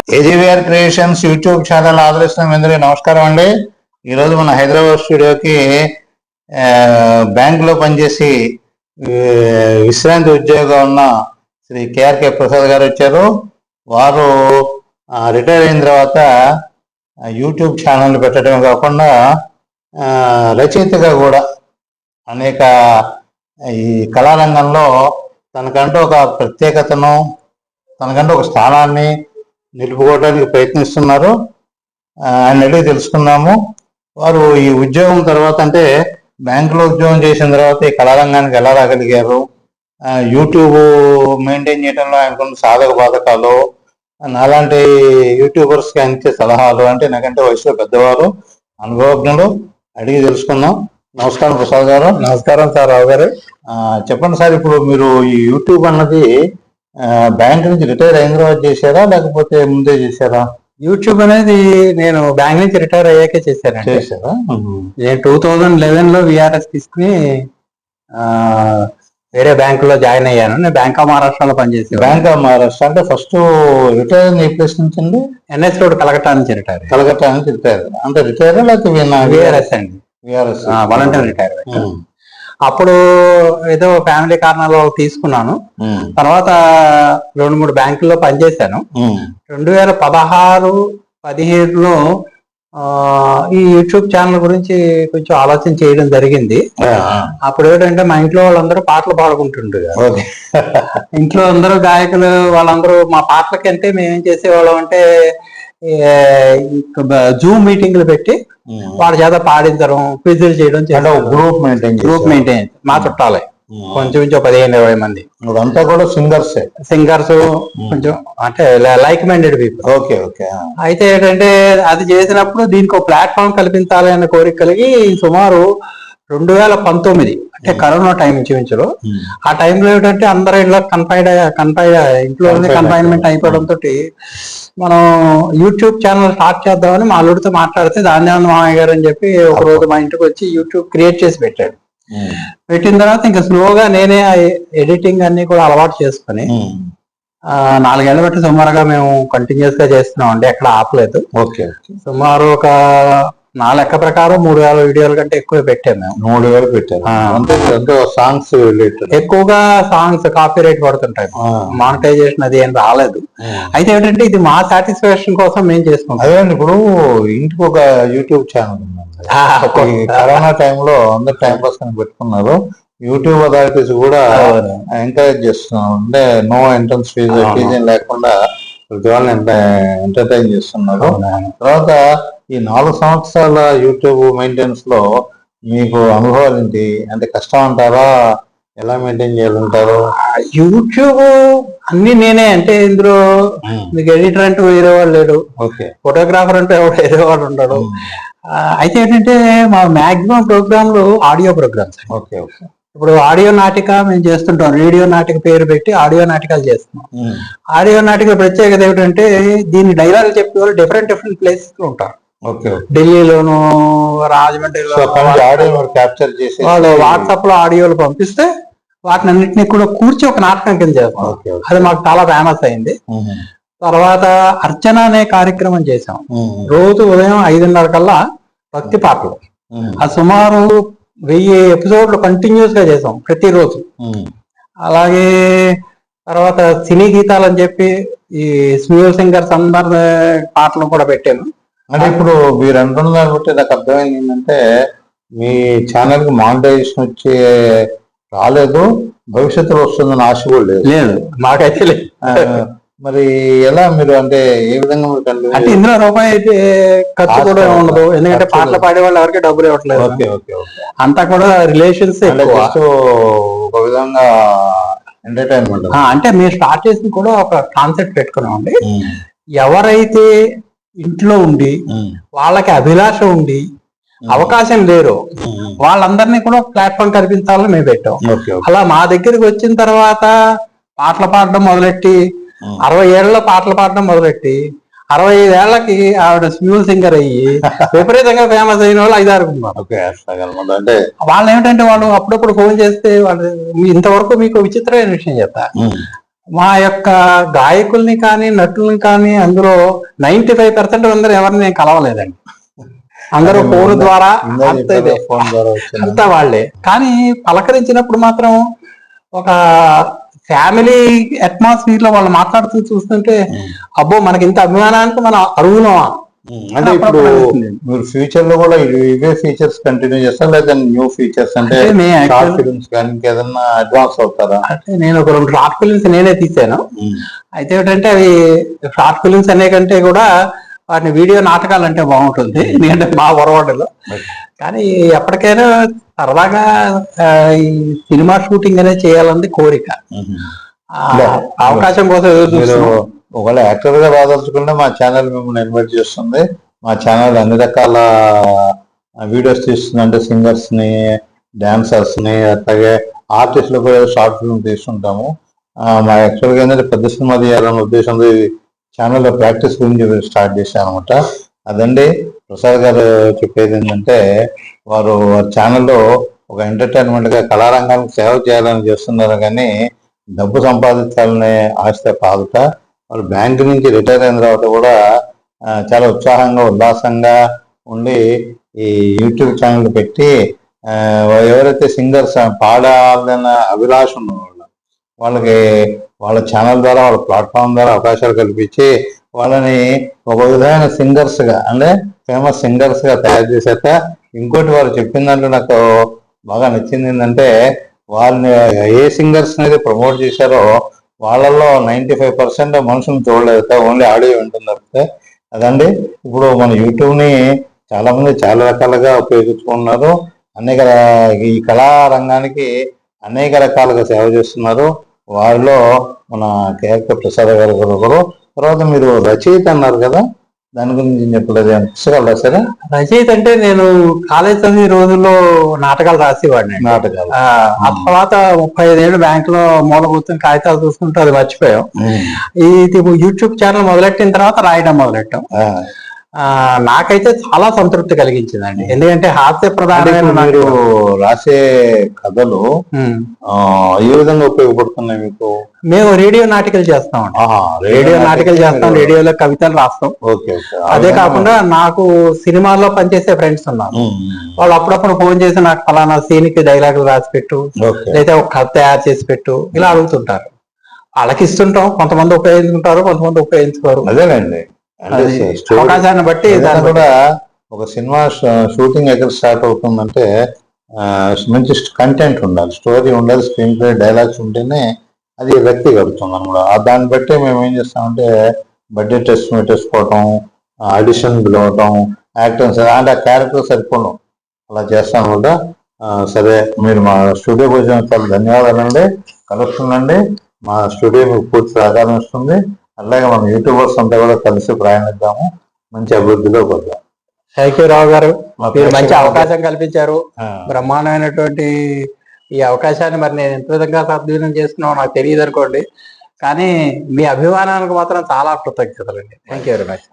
AGVR creations YouTube channel ఆదరిస్తున్న మీ అందరికీ నమస్కారం అండి. ఈరోజు మన హైదరాబాద్ స్టూడియోకి బ్యాంకులో పనిచేసి విశ్రాంతి ఉద్యోగం ఉన్న శ్రీ కేఆర్కే ప్రసాద్ గారు వచ్చారు. వారు రిటైర్ అయిన తర్వాత యూట్యూబ్ ఛానల్ పెట్టడం కాకుండా రచయితగా కూడా అనేక ఈ కళారంగంలో తనకంటూ ఒక ప్రత్యేకతను, తనకంటూ ఒక స్థానాన్ని నిలుపుకోవడానికి ప్రయత్నిస్తున్నారు. ఆయన అడిగి తెలుసుకుందాము. వారు ఈ ఉద్యోగం తర్వాత, అంటే బ్యాంకులో ఉద్యోగం చేసిన తర్వాత ఈ కళారంగానికి ఎలా రాగలిగారు, యూట్యూబ్ మెయింటైన్ చేయడంలో ఆయనకున్న సాధక బాధకాలు, నాలాంటి యూట్యూబర్స్కి ఆయన ఇచ్చే సలహాలు, అంటే నాకంటే వయసులో పెద్దవారు, అనుభవజ్ఞులు, అడిగి తెలుసుకుందాం. నమస్కారం ప్రసాద్ గారు. నమస్కారం సార్, రావు గారు. చెప్పండి సార్, ఇప్పుడు మీరు ఈ యూట్యూబ్ అన్నది బ్యాంక్ నుంచి రిటైర్ అయిన తర్వాత చేశారా, లేకపోతే ముందే చేశారా? యూట్యూబ్ అనేది నేను బ్యాంక్ నుంచి రిటైర్ అయ్యాకే చేశారా? నేను 2011లో విఆర్ఎస్ తీసుకుని వేరే బ్యాంకులో జాయిన్ అయ్యాను. నేను బ్యాంక్ ఆఫ్ మహారాష్ట్రలో పనిచేసాను. బ్యాంక్ ఆఫ్ మహారాష్ట్ర అంటే ఫస్ట్ రిటైర్ ఏ ప్లేస్ నుంచి అండి? ఎన్ఎస్ రోడ్, కలకట్టా నుంచి రిటైర్. కలకట్టా నుంచి రిటైర్ అంటే రిటైర్ లేకపోతే విఆర్ఎస్ అండి, విఆర్ఎస్ వాలంటీర్ రిటైర్. అప్పుడు ఏదో ఫ్యామిలీ కారణాలు తీసుకున్నాను. తర్వాత 2-3 బ్యాంకుల్లో పనిచేశాను. 2016-17లో ఈ యూట్యూబ్ ఛానల్ గురించి కొంచెం ఆలోచన చేయడం జరిగింది. అప్పుడు ఏంటంటే మా ఇంట్లో వాళ్ళందరూ పాటలు పాడుకుంటుండ్రు. ఇంట్లో అందరూ గాయకులు, వాళ్ళందరూ మా పాటలకంటే మేమేం చేసేవాళ్ళం అంటే జూమ్ మీటింగ్లు పెట్టి వాళ్ళ చేత పాడించడం, క్విజ్లు చేయడం, గ్రూప్ మెయింటైన్ మా చుట్టాలే కొంచెం 15-20 మంది. అంతా కూడా సింగర్స్ కొంచెం అంటే like minded people. Okay okay. అయితే ఏంటంటే అది చేసినప్పుడు దీనికి ఒక ప్లాట్ఫామ్ కల్పించాలి అనే కోరిక కలిగి సుమారు 2019 అంటే కరోనా టైం ఇంచుమించులో, ఆ టైంలో ఏంటంటే అందరూ ఇంట్లో ఇంట్లోనే కన్ఫైన్మెంట్ అయిపోవడంతో మనం యూట్యూబ్ ఛానల్ స్టార్ట్ చేద్దామని మా అల్లుడితో మాట్లాడితే దాన్ని మామయ్య గారు అని చెప్పి ఒక రోజు మా ఇంటికి వచ్చి యూట్యూబ్ క్రియేట్ చేసి పెట్టాడు. పెట్టిన తర్వాత ఇంకా స్లోగా నేనే ఎడిటింగ్ అన్ని కూడా అలవాటు చేసుకుని 4 ఏళ్ల బట్టి సుమారుగా మేము కంటిన్యూస్ గా చేస్తున్నాం అండి, ఎక్కడ ఆపలేదు. ఓకే. సుమారు ఒక నా లెక్క ప్రకారం 3000 వీడియోల కంటే ఎక్కువ పెట్టాము మేము. 3000 పెట్టారు. సాంగ్స్ ఎక్కువగా సాంగ్స్ కాపీ రైట్ పడుతుంటాయి, మానిటైజేషన్ అది ఏం రాలేదు. అయితే ఏంటంటే ఇది మా సాటిస్ఫాక్షన్ కోసం మేము చేసుకుంటాం. అదే ఇప్పుడు ఇంటికి ఒక యూట్యూబ్ ఛానల్ ఉంది. కరోనా టైంలో అందరు టైం పాస్ అని పెట్టుకున్నారు. యూట్యూబ్ అథారిటీస్ కూడా ఎంకరేజ్ చేస్తున్నాం, అంటే నో ఎంట్రన్స్ ఫీజు లేకుండా ప్రతి వాళ్ళని ఎంటర్టైన్ చేస్తున్నారు. తర్వాత ఈ 4 సంవత్సరాల యూట్యూబ్ మెయింటెనెన్స్ లో మీకు అనుభవాలు ఏంటి? అంటే కష్టం అంటారా, ఎలా మెయింటైన్ చేయాలంటారు? యూట్యూబ్ అన్ని నేనే, అంటే ఇందులో మీకు ఎడిటర్ అంటూ వేరే వాళ్ళు లేడు, ఫోటోగ్రాఫర్ అంటే వేరే వాడు ఉండడు. అయితే ఏంటంటే మా మాక్సిమం ప్రోగ్రాంలు ఆడియో ప్రోగ్రామ్స్. ఓకే. ఇప్పుడు ఆడియో నాటిక మేము చేస్తుంటాం, రేడియో నాటిక పేరు పెట్టి ఆడియో నాటికలు చేస్తున్నాం. ఆడియో నాటిక ప్రత్యేకత ఏమిటంటే దీన్ని డైలాగ్ చెప్పే వాళ్ళు డిఫరెంట్ ప్లేసెస్ లో ఉంటారు. ఢిల్లీలోను, రాజమండ్రిలో క్యాప్చర్ చేసి వాళ్ళు వాట్సాప్ లో ఆడియోలు పంపిస్తే వాటిని అన్నింటినీ కూడా కూర్చి ఒక నాటకం కింద చేస్తాం. అది మాకు చాలా ఫేమస్ అయింది. తర్వాత అర్చన అనే కార్యక్రమం చేసాం. రోజు ఉదయం 5:30 కల్లా భక్తి పాటలు, అది సుమారు 1000 ఎపిసోడ్లు కంటిన్యూస్ గా చేసాం ప్రతిరోజు. అలాగే తర్వాత సినీ గీతాలు అని చెప్పి ఈ స్మ్యూల్ సింగర్స్ అందరి పాటలు కూడా పెట్టాను. అంటే ఇప్పుడు మీరు అంటున్నారు బట్టి నాకు అర్థమైంది ఏంటంటే మీ ఛానల్ కి మానిటైజేషన్ వచ్చి రాలేదు, భవిష్యత్తులో వస్తుందని ఆశ కూడా లేదు మాకైతే లేదు. మరి ఎలా మీరు, అంటే ఏ విధంగా మీరు అంటే ఇందులో రూపాయి అయితే ఖర్చు కూడా ఉండదు, ఎందుకంటే పాటలు పాడే వాళ్ళు ఎవరికి డబ్బులు ఇవ్వట్లేదు. అంతా కూడా రిలేషన్స్, ఒక విధంగా ఎంటర్టైన్మెంట్. అంటే మేము స్టార్ట్ చేసింది కూడా ఒక కాన్సెప్ట్ పెట్టుకున్నామండి. ఎవరైతే ఇంట్లో ఉండి వాళ్ళకి అభిలాష ఉండి అవకాశం లేరు వాళ్ళందరినీ కూడా ప్లాట్ఫామ్ కల్పించాలని మేము పెట్టాం. అలా మా దగ్గరికి వచ్చిన తర్వాత పాటలు పాడడం మొదలెట్టి 60 ఏళ్లలో పాటలు పాడడం మొదలెట్టి 65 ఏళ్లకి ఆవిడ స్మ్యూల్ సింగర్ అయ్యి విపరీతంగా ఫేమస్ అయిన వాళ్ళు 5-6 ఉన్నారు. అంటే వాళ్ళు ఏమిటంటే వాళ్ళు అప్పుడప్పుడు ఫోన్ చేస్తే వాళ్ళు ఇంతవరకు మీకు విచిత్రమైన విషయం చెప్తా, మా యొక్క గాయకుల్ని కానీ నటుల్ని కానీ అందులో 95% అందరూ ఎవరిని నేను కలవలేదండి. అందరూ ఫోన్ ద్వారా ఫోన్ ద్వారా వచ్చిన అంతా వాళ్ళే. కానీ పలకరించినప్పుడు మాత్రం ఒక ఫ్యామిలీ అట్మాస్ఫియర్ లో వాళ్ళు మాట్లాడుతూ చూస్తుంటే అబ్బో మనకి ఇంత అభిమానానికి మనం అరువులమా. అంటే ఇప్పుడు మీరు ఫ్యూచర్ లో కూడా ఇవే ఫీచర్స్ కంటిన్యూ చేస్తారా లేదా న్యూ ఫీచర్స్ అంటే షార్ట్ ఫిల్మ్స్ కానీ ఇంకేదన్నా అడ్వాన్స్ అవుతారా? అంటే నేను ఒక 2 షార్ట్ ఫిల్మ్స్ నేనే తీసాను. అయితే ఏంటంటే అవి షార్ట్ ఫిల్మ్స్ అనే కంటే కూడా వాటిని వీడియో నాటకాలు అంటే బాగుంటుంది, ఎందుకంటే మా పొరపాటులో. కానీ ఎప్పటికైనా సరదాగా ఈ సినిమా షూటింగ్ అనేది చేయాలని కోరిక. అవకాశం కోసం మీరు ఒకవేళ యాక్టర్ గా రాదలుచుకుంటే మా ఛానల్ మిమ్మల్ని ఇన్వైట్ చేస్తుంది. మా ఛానల్ అన్ని రకాల వీడియోస్ తీస్తుంది, అంటే సింగర్స్ ని, డాన్సర్స్ ని, అట్లాగే ఆర్టిస్టులు కూడా షార్ట్ ఫిల్మ్ తీస్తుంటాము. మా యాక్చువల్గా ఏంటంటే పెద్ద సినిమా తీయాలనే ఉద్దేశంతో ఛానల్లో ప్రాక్టీస్ గురించి స్టార్ట్ చేశాను అనమాట. అదండి ప్రసాద్ గారు చెప్పేది ఏంటంటే వారు ఛానల్లో ఒక ఎంటర్టైన్మెంట్ గా కళారంగానికి సేవ చేయాలని చేస్తున్నారు, కానీ డబ్బు సంపాదించాలనే ఆశ కాదుట. వాళ్ళు బ్యాంక్ నుంచి రిటైర్ అయిన తర్వాత కూడా చాలా ఉత్సాహంగా ఉల్లాసంగా ఉండి ఈ యూట్యూబ్ ఛానల్ పెట్టి ఎవరైతే సింగర్స్ పాడాలన్న అభిలాష ఉన్నవాళ్ళు వాళ్ళకి వాళ్ళ ఛానల్ ద్వారా వాళ్ళ ప్లాట్ఫామ్ ద్వారా అవకాశాలు కల్పించి వాళ్ళని ఒక విధమైన సింగర్స్ గా, అంటే ఫేమస్ సింగర్స్ గా తయారు చేశాక ఇంకోటి వారు చెప్పిన దాంట్లో నాకు బాగా నచ్చింది ఏంటంటే వాళ్ళని ఏ సింగర్స్ అనేది ప్రమోట్ చేశారో వాళ్ళల్లో 95% మనుషులను చూడలేదు, ఓన్లీ ఆడియో వింటుంది తప్పితే. అదండి ఇప్పుడు మన యూట్యూబ్ ని చాలా మంది చాలా రకాలుగా ఉపయోగించుకున్నారు. అనేక ఈ కళారంగానికి అనేక రకాలుగా సేవ చేస్తున్నారు. వారిలో మన కేఆర్కే ప్రసాద్ గారు ఒకరు. తర్వాత మీరు రచయిత అన్నారు కదా, దాని గురించి చెప్పలేదు. పుస్తకాలు రాశారా? రచయిత అంటే నేను కాలేజ్ చదివే రోజుల్లో నాటకాలు రాసేవాడిని. నాటకాలు ఆ తర్వాత 35 ఏళ్ళు బ్యాంక్ లో మూల కూర్చొని కాగితాలు చూసుకుంటూ అది మర్చిపోయాం. ఇది యూట్యూబ్ ఛానల్ మొదలెట్టిన తర్వాత రాయడం మొదలెట్టాం. నాకైతే చాలా సంతృప్తి కలిగించిందండి, ఎందుకంటే హాస్య ప్రధానమైన మీరు రాసే కథలు ఏ విధంగా ఉపయోగపడుతున్నాయి మీకు? మేము రేడియో నాటికలు చేస్తాం. రేడియోలో కవితలు రాస్తాం. అదే కాకుండా నాకు సినిమాల్లో పనిచేసే ఫ్రెండ్స్ ఉన్నారు, వాళ్ళు అప్పుడప్పుడు ఫోన్ చేసి నాకు ఫలానా సీన్కి డైలాగులు రాసి పెట్టు, లేదా ఒక కథ తయారు చేసి పెట్టు, ఇలా అడుగుతుంటారు. వాళ్ళకి ఇస్తుంటాం. కొంతమంది ఉపయోగించుకుంటారు, కొంతమంది ఉపయోగించుకోరు. అదేనండి, అవకాశాన్ని బట్టి దాని కూడా ఒక సినిమా షూటింగ్ ఎక్కడ స్టార్ట్ అవుతుందంటే మంచి కంటెంట్ ఉండాలి, స్టోరీ ఉండాలి, స్క్రీన్ ప్లే, డైలాగ్స్ ఉంటేనే అది వ్యక్తి కడుతుంది అనమాట. దాన్ని బట్టి మేము ఏం చేస్తామంటే బడ్జెట్ ఎస్టిమేట్ వేసుకోవటం, ఆడిషన్ పిలవటం, యాక్టర్స్ అంటే ఆ క్యారెక్టర్ సరిపోవడం అలా చేస్తాం అనమాట. సరే, మీరు మా స్టూడియోకి వచ్చిన చాలా ధన్యవాదాలండి. కలుస్తుందండి. మా స్టూడియో మీకు పూర్తి సహకారం ఇస్తుంది. అలాగే మన యూట్యూబర్స్ అంతా కూడా కలిసి ప్రయాణిద్దాము, మంచి అభివృద్ధిలో పోతాం. థ్యాంక్ యూ రావు గారు, మీరు మంచి అవకాశం కల్పించారు. బ్రహ్మాండమైనటువంటి ఈ అవకాశాన్ని మరి నేను ఎంత విధంగా సద్వినియోగం చేస్తున్నామో నాకు తెలియదు అనుకోండి, కానీ మీ అభిమానానికి మాత్రం చాలా కృతజ్ఞతలండి. Thank you very much.